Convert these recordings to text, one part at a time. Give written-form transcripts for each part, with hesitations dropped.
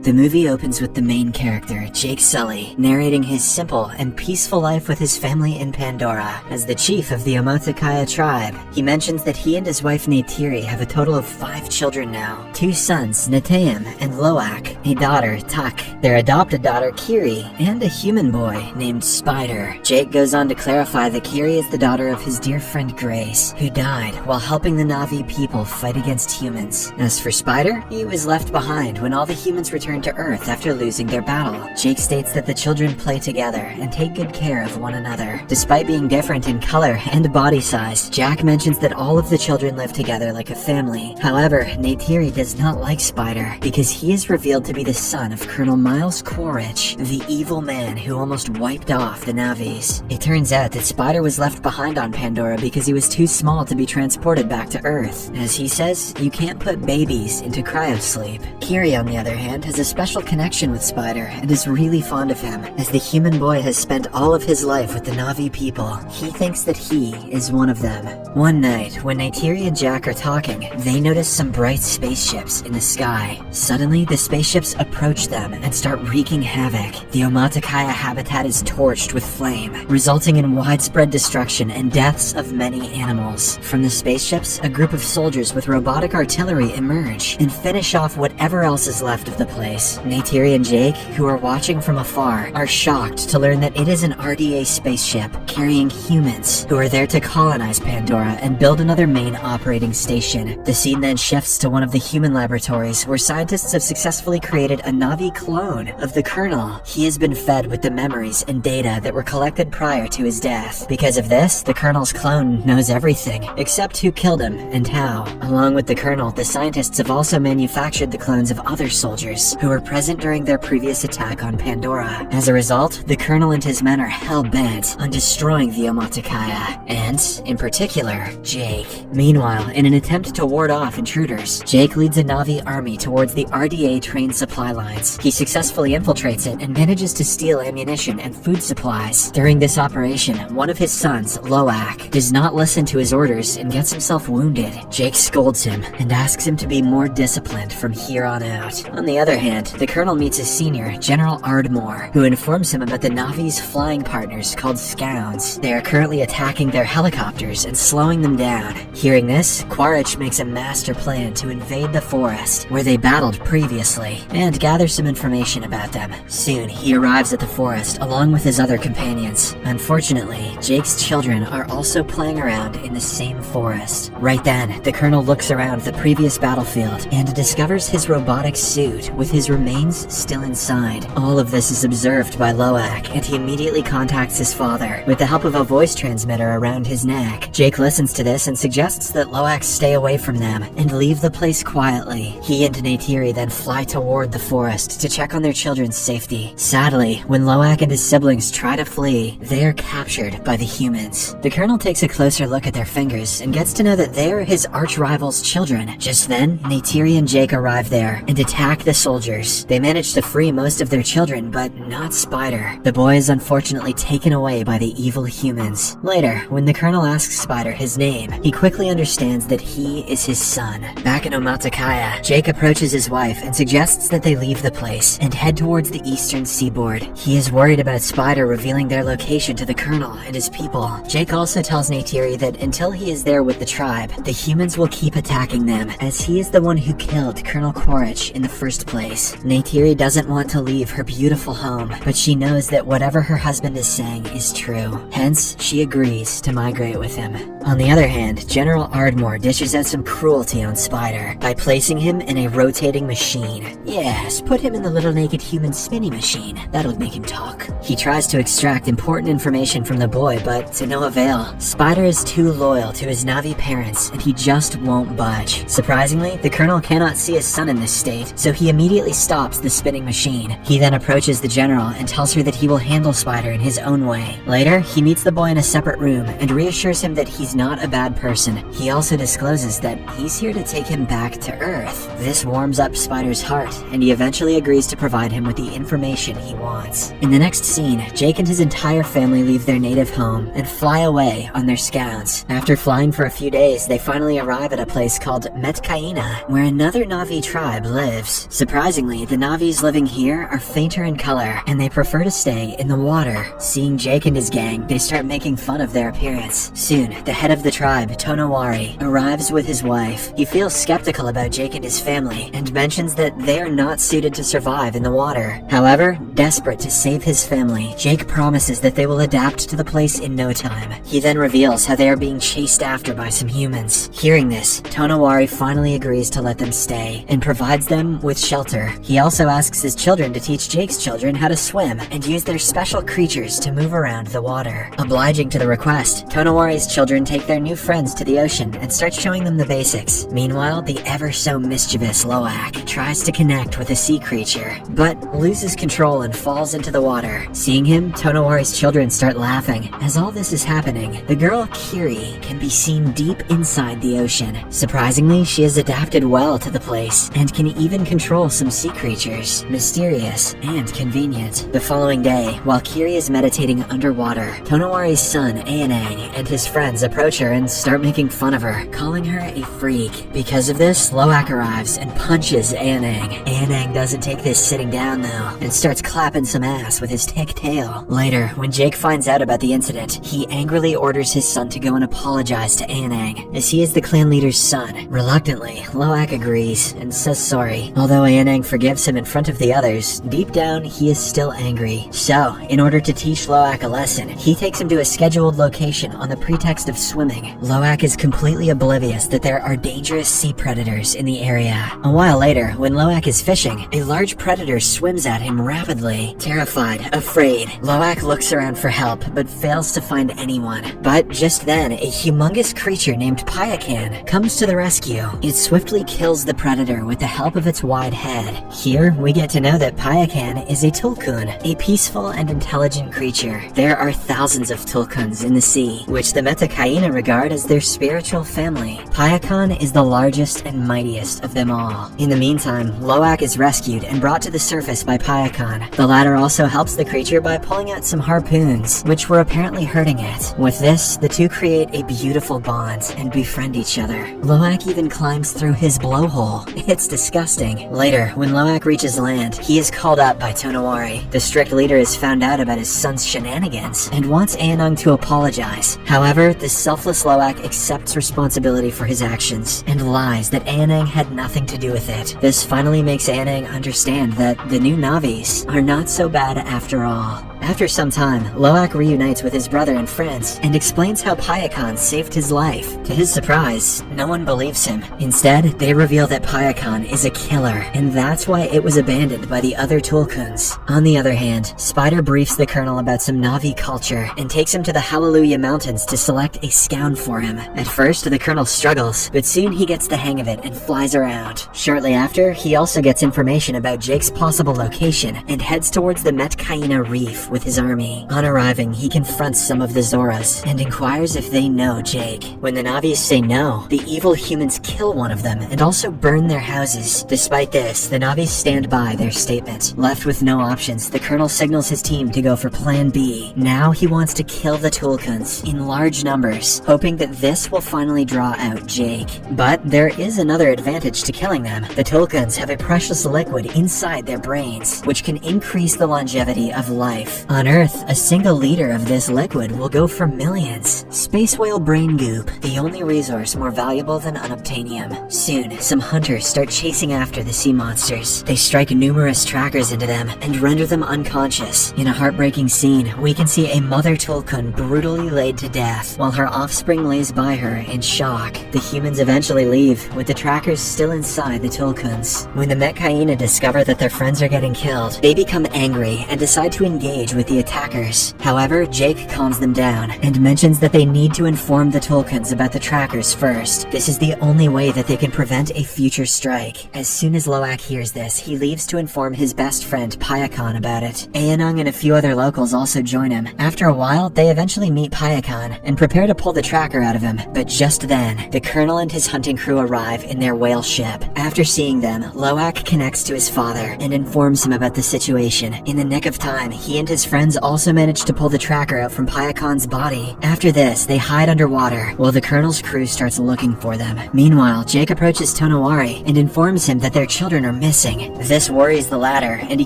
The movie opens with the main character, Jake Sully, narrating his simple and peaceful life with his family in Pandora. As the chief of the Omotakaya tribe, he mentions that he and his wife Neytiri have a total of 5 children now. 2 sons, Neteyam and Loak, a daughter, Tak, their adopted daughter Kiri, and a human boy named Spider. Jake goes on to clarify that Kiri is the daughter of his dear friend Grace, who died while helping the Na'vi people fight against humans. As for Spider, he was left behind when all the humans returned to Earth after losing their battle. Jake states that the children play together and take good care of one another. Despite being different in color and body size, Jack mentions that all of the children live together like a family. However, Neytiri does not like Spider because he is revealed to be the son of Colonel Miles Quaritch, the evil man who almost wiped off the Na'vis. It turns out that Spider was left behind on Pandora because he was too small to be transported back to Earth. As he says, you can't put babies into cryosleep. Kiri, on the other hand, has a special connection with Spider and is really fond of him. As the human boy has spent all of his life with the Na'vi people, he thinks that he is one of them. One night, when Neytiri and Jack are talking, they notice some bright spaceships in the sky. Suddenly, the spaceships approach them and start wreaking havoc. The Omotakaya habitat is torched with flame, resulting in widespread destruction and deaths of many animals. From the spaceships, a group of soldiers with robotic artillery emerge and finish off whatever else is left of the place. Neytiri and Jake, who are watching from afar, are shocked to learn that it is an RDA spaceship carrying humans who are there to colonize Pandora and build another main operating station. The scene then shifts to one of the human laboratories where scientists have successfully created a Na'vi clone of the Colonel. He has been fed with the memories and data that were collected prior to his death. Because of this, the Colonel's clone knows everything, except who killed him and how. Along with the Colonel, the scientists have also manufactured the clones of other soldiers who were present during their previous attack on Pandora. As a result, the Colonel and his men are hell-bent on destroying the Omotakaya, and, in particular, Jake. Meanwhile, in an attempt to ward off intruders, Jake leads a Na'vi army towards the RDA train supply lines. He successfully infiltrates it and manages to steal ammunition and food supplies. During this operation, one of his sons, Loak, does not listen to his orders and gets himself wounded. Jake scolds him and asks him to be more disciplined from here on out. On the other hand, the Colonel meets his senior, General Ardmore, who informs him about the Na'vi's flying partners called Scounds. They are currently attacking their helicopters and slowing them down. Hearing this, Quaritch makes a master plan to invade the forest, where they battled previously, and gather some information about them. Soon, he arrives at the forest along with his other companions. Unfortunately, Jake's children are also playing around in the same forest. Right then, the Colonel looks around the previous battlefield and discovers his robotic suit with his remains still inside. All of this is observed by Loak, and he immediately contacts his father with the help of a voice transmitter around his neck. Jake listens to this and suggests that Loak stay away from them and leave the place quietly. He and Neytiri then fly toward the forest to check on their children's safety. Sadly, when Loak and his siblings try to flee, they are captured by the humans. The Colonel takes a closer look at their fingers and gets to know that they are his arch-rival's children. Just then, Neytiri and Jake arrive there and attack the soldiers. They manage to free most of their children, but not Spider. The boy is unfortunately taken away by the evil humans. Later, when the Colonel asks Spider his name, he quickly understands that he is his son. Back in Omotakaya, Jake approaches his wife and suggests that they leave the place and head towards the eastern seaboard. He is worried about Spider revealing their location to the Colonel and his people. Jake also tells Neytiri that until he is there with the tribe, the humans will keep attacking them, as he is the one who killed Colonel Quaritch in the first place. Neytiri doesn't want to leave her beautiful home, but she knows that whatever her husband is saying is true. Hence, she agrees to migrate with him. On the other hand, General Ardmore dishes out some cruelty on Spider by placing him in a rotating machine. Yes, put him in the little naked human spinning machine. That'll make him talk. He tries to extract important information from the boy, but to no avail. Spider is too loyal to his Na'vi parents, and he just won't budge. Surprisingly, the Colonel cannot see his son in this state, so he immediately stops the spinning machine. He then approaches the General and tells her that he will handle Spider in his own way. Later, he meets the boy in a separate room and reassures him that he's not a bad person. He also discloses that he's here to take him back to Earth. This warms up Spider's heart, and he eventually agrees to provide him with the information he wants. In the next scene, Jake and his entire family leave their native home and fly away on their scouts. After flying for a few days, they finally arrive at a place called Metkaina, where another Na'vi tribe lives. Surprisingly, the Na'vis living here are fainter in color, and they prefer to stay in the water. Seeing Jake and his gang, they start making fun of their appearance. Soon, the head of the tribe, Tonowari, arrives with his wife. He feels skeptical about Jake and his family, and mentions that they are not suited to survive in the water. However, desperate to save his family, Jake promises that they will adapt to the place in no time. He then reveals how they are being chased after by some humans. Hearing this, Tonowari finally agrees to let them stay, and provides them with shelter. He also asks his children to teach Jake's children how to swim, and use their special creatures to move around the water. Obliging to the request, Tonowari's children take their new friends to the ocean and start showing them the basics. Meanwhile, the ever-so-mischievous Loak tries to connect with a sea creature, but loses control and falls into the water. Seeing him, Tonowari's children start laughing. As all this is happening, the girl Kiri can be seen deep inside the ocean. Surprisingly, she has adapted well to the place, and can even control some sea creatures. Mysterious and convenient. The following day, while Kiri is meditating underwater, Tonowari's son, Aonang, and his friends approach her and start making fun of her, calling her a freak. Because of this, Loak arrives and punches Aonang. Aonang doesn't take this sitting down though, and starts clapping some ass with his thick tail. Later, when Jake finds out about the incident, he angrily orders his son to go and apologize to Aonang, as he is the clan leader's son. Reluctantly, Loak agrees and says sorry. Although Aonang forgives him in front of the others, deep down he is still angry. So, in order to teach Loak a lesson, he takes him to a scheduled location on the pretext of swimming. Loak is completely oblivious that there are dangerous sea predators in the area. A while later, when Loak is fishing, a large predator swims at him rapidly. Terrified, afraid, Loak looks around for help, but fails to find anyone. But just then, a humongous creature named Payakan comes to the rescue. It swiftly kills the predator with the help of its wide head. Here, we get to know that Payakan is a tulkun, a peaceful and intelligent creature. There are thousands of tulkuns in the sea, which the Metakaina regard as their spiritual family. Payakan is the largest and mightiest of them all. In the meantime, Loak is rescued and brought to the surface by Payakan. The latter also helps the creature by pulling out some harpoons, which were apparently hurting it. With this, the two create a beautiful bond and befriend each other. Loak even climbs through his blowhole. It's disgusting. Later, when Loak reaches land, he is called up by Tonowari. The strict leader has found out about his son's shenanigans and wants Aonang to apologize. However, the selfless Loak accepts responsibility for his actions and lies that Aonang had nothing to do with it. This finally makes Aonang understand that the new Na'vis are not so bad after all. After some time, Loak reunites with his brother and friends and explains how Payakan saved his life. To his surprise, no one believes him. Instead, they reveal that Payakan is a killer, and that's why it was abandoned by the other Tulkuns. On the other hand, Spider briefs the Colonel about some Na'vi culture and takes him to the Hallelujah Mountains to select a scout for him. At first, the Colonel struggles, but soon he gets the hang of it and flies around. Shortly after, he also gets information about Jake's possible location and heads towards the Metkaina Reef with his army. On arriving, he confronts some of the Zoras and inquires if they know Jake. When the Na'vis say no, the evil humans kill one of them and also burn their houses. Despite this, the Na'vis stand by their statement. Left with no options, the Colonel signals his team to go for Plan B. Now he wants to kill the Tulkuns in large numbers, hoping that this will finally draw out Jake. But there is another advantage to killing them. The Tulkuns have a precious liquid inside their brains, which can increase the longevity of life. On Earth, a single liter of this liquid will go for millions. Space whale brain goop, the only resource more valuable than unobtainium. Soon, some hunters start chasing after the sea monsters. They strike numerous trackers into them and render them unconscious. In a heartbreaking scene, we can see a mother Tulkun brutally laid to death, while her offspring lays by her in shock. The humans eventually leave, with the trackers still inside the Tulkuns. When the Metkaina discover that their friends are getting killed, they become angry and decide to engage engage with the attackers. However, Jake calms them down and mentions that they need to inform the Tulkuns about the trackers first. This is the only way that they can prevent a future strike. As soon as Loak hears this, he leaves to inform his best friend Payakan about it. Ayanung and a few other locals also join him. After a while, they eventually meet Payakan and prepare to pull the tracker out of him. But just then, the colonel and his hunting crew arrive in their whale ship. After seeing them, Loak connects to his father and informs him about the situation. In the nick of time, he and his friends also manage to pull the tracker out from Payakan's body. After this, they hide underwater while the colonel's crew starts looking for them. Meanwhile, Jake approaches Tonowari and informs him that their children are missing. This worries the latter, and he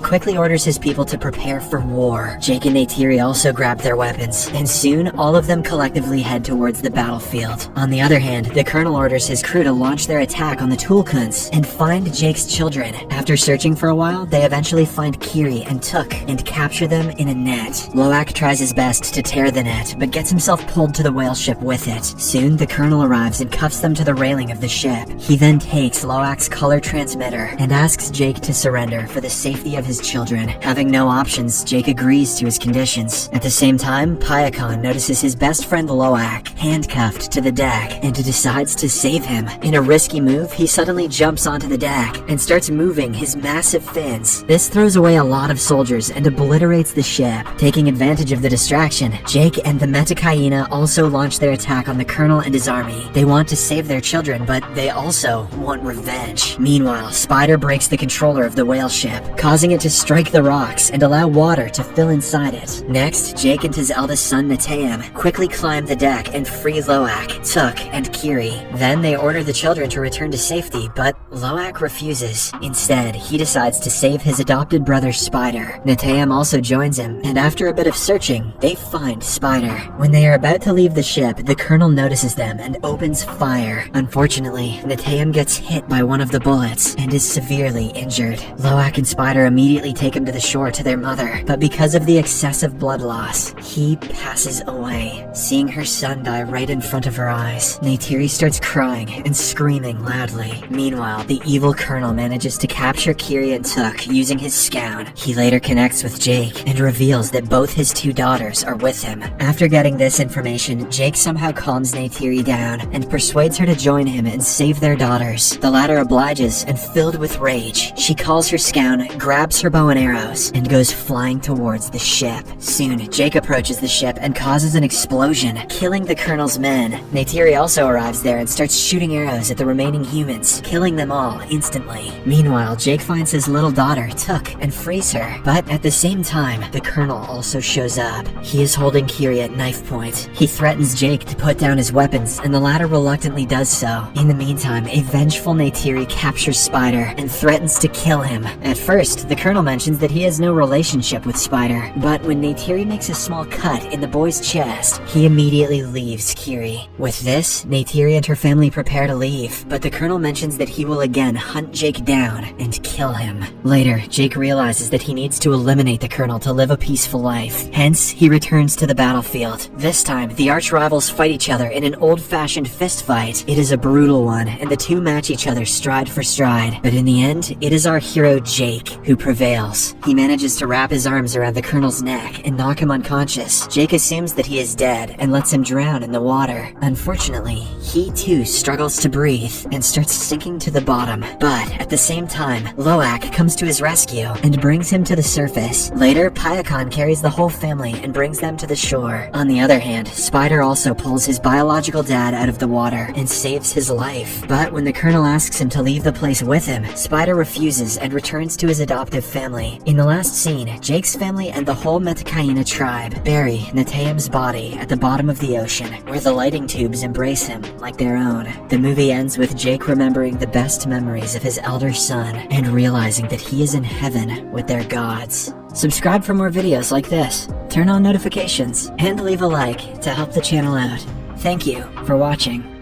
quickly orders his people to prepare for war. Jake and Neytiri also grab their weapons, and soon all of them collectively head towards the battlefield. On the other hand, the colonel orders his crew to launch their attack on the Tulkuns and find Jake's children. After searching for a while, they eventually find Kiri and Tuk and capture them in a net. Loak tries his best to tear the net, but gets himself pulled to the whale ship with it. Soon, the colonel arrives and cuffs them to the railing of the ship. He then takes Loak's color transmitter and asks Jake to surrender for the safety of his children. Having no options, Jake agrees to his conditions. At the same time, Payakan notices his best friend Loak handcuffed to the deck and decides to save him. In a risky move, he suddenly jumps onto the deck and starts moving his massive fins. This throws away a lot of soldiers and obliterates the ship. Taking advantage of the distraction, Jake and the Metakaina also launch their attack on the colonel and his army. They want to save their children, but they also want revenge. Meanwhile, Spider breaks the controller of the whale ship, causing it to strike the rocks and allow water to fill inside it. Next, Jake and his eldest son Neteyam quickly climb the deck and free Loak, Tuk, and Kiri. Then they order the children to return to safety, but Loak refuses. Instead, he decides to save his adopted brother Spider. Neteyam also joins him, and after a bit of searching, they find Spider. When they are about to leave the ship, the colonel notices them and opens fire. Unfortunately, Neteyam gets hit by one of the bullets and is severely injured. Loak and Spider immediately take him to the shore to their mother, but because of the excessive blood loss, he passes away. Seeing her son die right in front of her eyes, Neytiri starts crying and screaming loudly. Meanwhile, the evil colonel manages to capture Kiri and Tuk using his scown. He later connects with Jake and reveals that both his two daughters are with him. After getting this information, Jake somehow calms Neytiri down and persuades her to join him and save their daughters. The latter obliges, and filled with rage, she calls her scown, grabs her bow and arrows, and goes flying towards the ship. Soon, Jake approaches the ship and causes an explosion, killing the colonel's men. Neytiri also arrives there and starts shooting arrows at the remaining humans, killing them all instantly. Meanwhile, Jake finds his little daughter, Tuk, and frees her. But at the same time, the colonel also shows up. He is holding Kiri at knife point. He threatens Jake to put down his weapons, and the latter reluctantly does so. In the meantime, a vengeful Neytiri captures Spider and threatens to kill him. At first, the colonel mentions that he has no relationship with Spider, but when Neytiri makes a small cut in the boy's chest, he immediately leaves Kiri. With this, Neytiri and her family prepare to leave, but the colonel mentions that he will again hunt Jake down and kill him. Later, Jake realizes that he needs to eliminate the colonel to live a peaceful life. Hence, he returns to the battlefield. This time, the arch rivals fight each other in an old-fashioned fist fight. It is a brutal one, and the two match each other stride for stride. But in the end, it is our hero Jake who prevails. He manages to wrap his arms around the colonel's neck and knock him unconscious. Jake assumes that he is dead and lets him drown in the water. Unfortunately, he too struggles to breathe and starts sinking to the bottom. But at the same time, Loak comes to his rescue and brings him to the surface. Later, Payakan carries the whole family and brings them to the shore. On the other hand, Spider also pulls his biological dad out of the water and saves his life. But when the colonel asks him to leave the place with him, Spider refuses and returns to his adoptive family. In the last scene, Jake's family and the whole Metakaina tribe bury Neteyam's body at the bottom of the ocean, where the lighting tubes embrace him like their own. The movie ends with Jake remembering the best memories of his elder son and realizing that he is in heaven with their gods. Subscribe for more videos like this, turn on notifications, and leave a like to help the channel out. Thank you for watching.